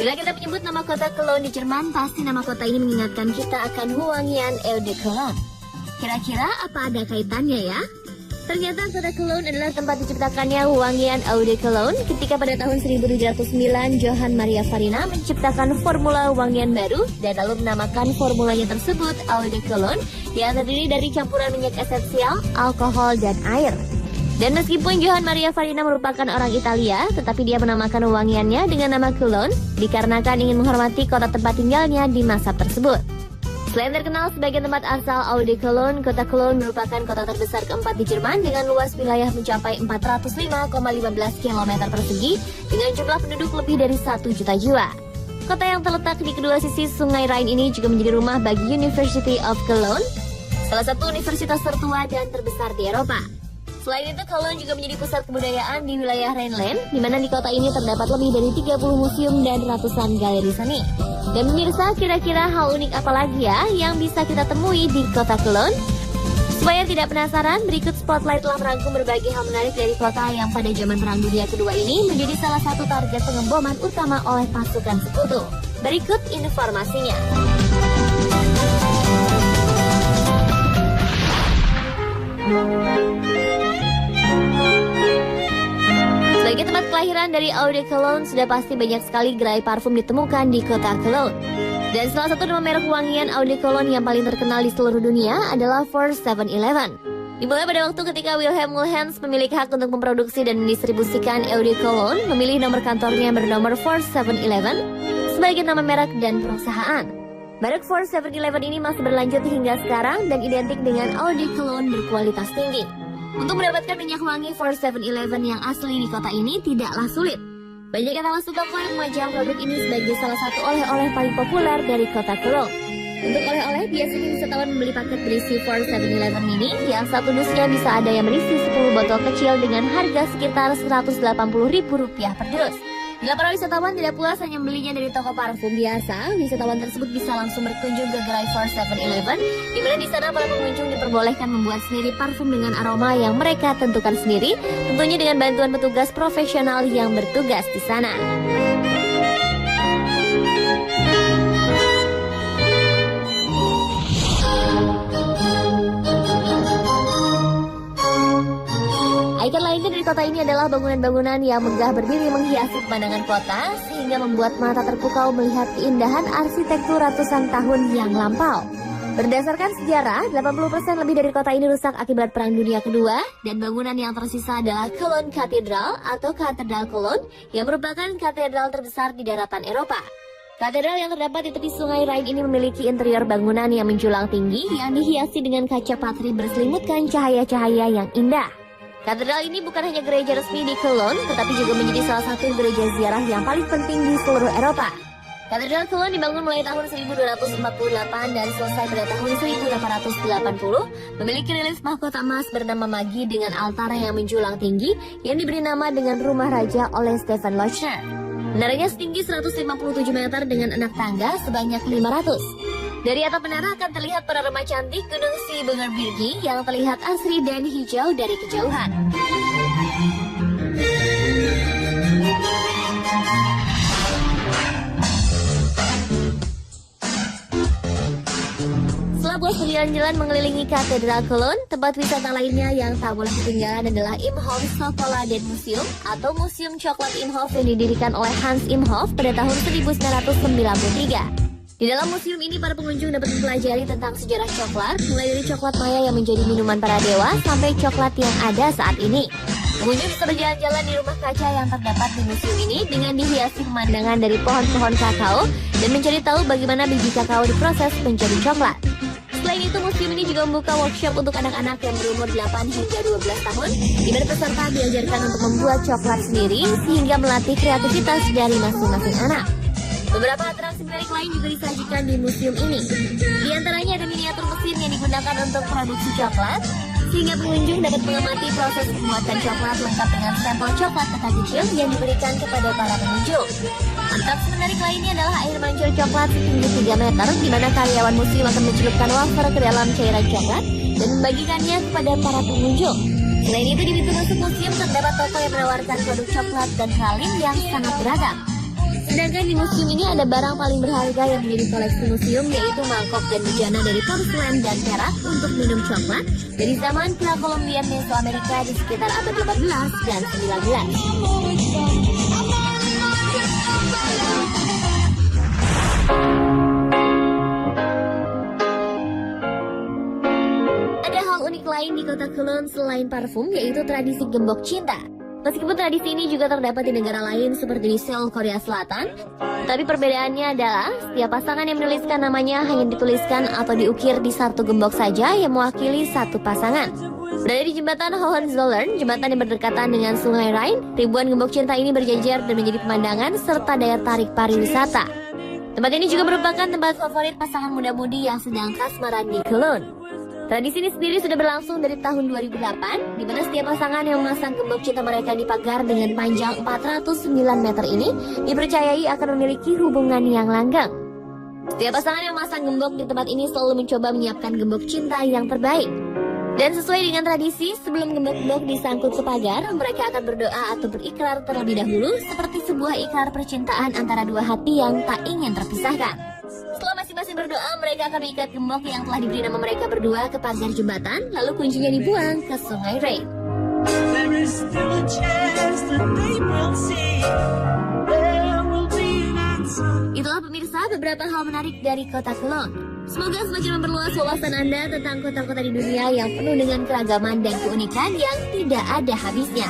Bila kita menyebut nama kota Cologne di Jerman, pasti nama kota ini mengingatkan kita akan Wangian Eau de Cologne. Kira-kira apa ada kaitannya ya? Ternyata kota Cologne adalah tempat diciptakannya Wangian Eau de Cologne ketika pada tahun 1709 Johann Maria Farina menciptakan formula wangian baru dan lalu menamakan formulanya tersebut Eau de Cologne yang terdiri dari campuran minyak esensial, alkohol, dan air. Dan meskipun Johann Maria Farina merupakan orang Italia, tetapi dia menamakan wangiannya dengan nama Cologne dikarenakan ingin menghormati kota tempat tinggalnya di masa tersebut. Selain terkenal sebagai tempat asal Eau de Cologne, kota Cologne merupakan kota terbesar keempat di Jerman dengan luas wilayah mencapai 405,15 km persegi dengan jumlah penduduk lebih dari 1 juta jiwa. Kota yang terletak di kedua sisi Sungai Rhine ini juga menjadi rumah bagi University of Cologne, salah satu universitas tertua dan terbesar di Eropa. Selain itu, Cologne juga menjadi pusat kebudayaan di wilayah Rhineland, di mana di kota ini terdapat lebih dari 30 museum dan ratusan galeri seni. Dan pemirsa, kira-kira hal unik apa lagi ya yang bisa kita temui di kota Cologne? Supaya tidak penasaran, berikut Spotlight telah merangkum berbagai hal menarik dari kota yang pada zaman Perang Dunia Kedua ini menjadi salah satu target pengemboman utama oleh pasukan sekutu. Berikut informasinya. Sebagai tempat kelahiran dari Eau de Cologne, sudah pasti banyak sekali gerai parfum ditemukan di kota Cologne. Dan salah satu nama merek wangian Eau de Cologne yang paling terkenal di seluruh dunia adalah 4711. Dimulai pada waktu ketika Wilhelm Mulhans pemilik hak untuk memproduksi dan mendistribusikan Eau de Cologne memilih nomor kantornya bernomor 4711 sebagai nama merek dan perusahaan. Merek 4711 ini masih berlanjut hingga sekarang dan identik dengan Eau de Cologne berkualitas tinggi. Untuk mendapatkan minyak wangi 4711 yang asli di kota ini tidaklah sulit. Banyak etalase toko yang memajang produk ini sebagai salah satu oleh-oleh paling populer dari kota Cologne. Untuk oleh-oleh, biasanya wisatawan membeli paket berisi 4711 mini yang satu dusnya bisa ada yang berisi 10 botol kecil dengan harga sekitar Rp180.000 per dus. Bila para wisatawan tidak puas hanya membelinya dari toko parfum biasa, wisatawan tersebut bisa langsung berkunjung ke gerai 4711, di mana di sana para pengunjung diperbolehkan membuat sendiri parfum dengan aroma yang mereka tentukan sendiri, tentunya dengan bantuan petugas profesional yang bertugas di sana. Ikon lainnya dari kota ini adalah bangunan-bangunan yang megah berdiri menghiasi pemandangan kota, sehingga membuat mata terpukau melihat keindahan arsitektur ratusan tahun yang lampau. Berdasarkan sejarah, 80% lebih dari kota ini rusak akibat Perang Dunia Kedua, dan bangunan yang tersisa adalah Cologne Cathedral atau Katedral Cologne, yang merupakan katedral terbesar di daratan Eropa. Katedral yang terdapat di tepi Sungai Rhine ini memiliki interior bangunan yang menjulang tinggi, yang dihiasi dengan kaca patri berselimutkan cahaya-cahaya yang indah. Katedral ini bukan hanya gereja resmi di Cologne, tetapi juga menjadi salah satu gereja ziarah yang paling penting di seluruh Eropa. Katedral Cologne dibangun mulai tahun 1248 dan selesai pada tahun 1880, memiliki relief mahkota emas bernama Magi dengan altar yang menjulang tinggi yang diberi nama dengan Rumah Raja oleh Stefan Lochner. Menaranya setinggi 157 meter dengan anak tangga sebanyak 500. Dari atap menara akan terlihat panorama cantik Gunung Siebengebirge yang terlihat asri dan hijau dari kejauhan. Setelah puas berjalan-jalan mengelilingi Katedral Cologne, tempat wisata lainnya yang tak boleh ketinggalan adalah Imhoff Schokolade Museum atau Museum Coklat Imhoff yang didirikan oleh Hans Imhoff pada tahun 1993. Di dalam museum ini, para pengunjung dapat mempelajari tentang sejarah coklat, mulai dari coklat maya yang menjadi minuman para dewa, sampai coklat yang ada saat ini. Pengunjung bisa berjalan-jalan di rumah kaca yang terdapat di museum ini dengan dihiasi pemandangan dari pohon-pohon kakao dan mencari tahu bagaimana biji kakao diproses menjadi coklat. Selain itu, museum ini juga membuka workshop untuk anak-anak yang berumur 8 hingga 12 tahun, di mana peserta diajarkan untuk membuat coklat sendiri sehingga melatih kreativitas dari masing-masing anak. Beberapa atraksi menarik lain juga disajikan di museum ini. Di antaranya ada miniatur mesin yang digunakan untuk produksi coklat, sehingga pengunjung dapat mengamati proses pembuatan coklat lengkap dengan sampel coklat kotak kecil yang diberikan kepada para pengunjung. Atraksi menarik lainnya adalah air mancur coklat setinggi 3 meter, di mana karyawan museum akan mencelupkan wafer ke dalam cairan coklat dan membagikannya kepada para pengunjung. Selain itu, di pintu masuk museum terdapat toko yang menawarkan produk coklat dan pralin yang sangat beragam. Sedangkan di museum ini ada barang paling berharga yang menjadi koleksi museum, yaitu mangkok dan bejana dari porselen dan perak untuk minum coklat dari zaman prakolombian Mesoamerika di sekitar abad 18 dan 19. Ada hal unik lain di kota Cologne selain parfum, yaitu tradisi gembok cinta. Meskipun tradisi ini juga terdapat di negara lain seperti di Seoul, Korea Selatan, tapi perbedaannya adalah setiap pasangan yang menuliskan namanya hanya dituliskan atau diukir di satu gembok saja yang mewakili satu pasangan. Berada di jembatan Hohenzollern, jembatan yang berdekatan dengan sungai Rhine, ribuan gembok cinta ini berjejer dan menjadi pemandangan serta daya tarik pariwisata. Tempat ini juga merupakan tempat favorit pasangan muda-mudi yang sedang kasmaran di Cologne. Tradisi ini sendiri sudah berlangsung dari tahun 2008, di mana setiap pasangan yang memasang gembok cinta mereka di pagar dengan panjang 409 meter ini dipercayai akan memiliki hubungan yang langgeng. Setiap pasangan yang memasang gembok di tempat ini selalu mencoba menyiapkan gembok cinta yang terbaik. Dan sesuai dengan tradisi, sebelum gembok-gembok disangkut ke pagar, mereka akan berdoa atau berikrar terlebih dahulu seperti sebuah ikrar percintaan antara dua hati yang tak ingin terpisahkan. Setelah masing-masing berdoa, mereka akan mengikat gembok yang telah diberi nama mereka berdua ke pagar jembatan, lalu kuncinya dibuang ke sungai Rhine. Itulah pemirsa beberapa hal menarik dari kota Cologne. Semoga semakin memperluas wawasan Anda tentang kota-kota di dunia yang penuh dengan keragaman dan keunikan yang tidak ada habisnya.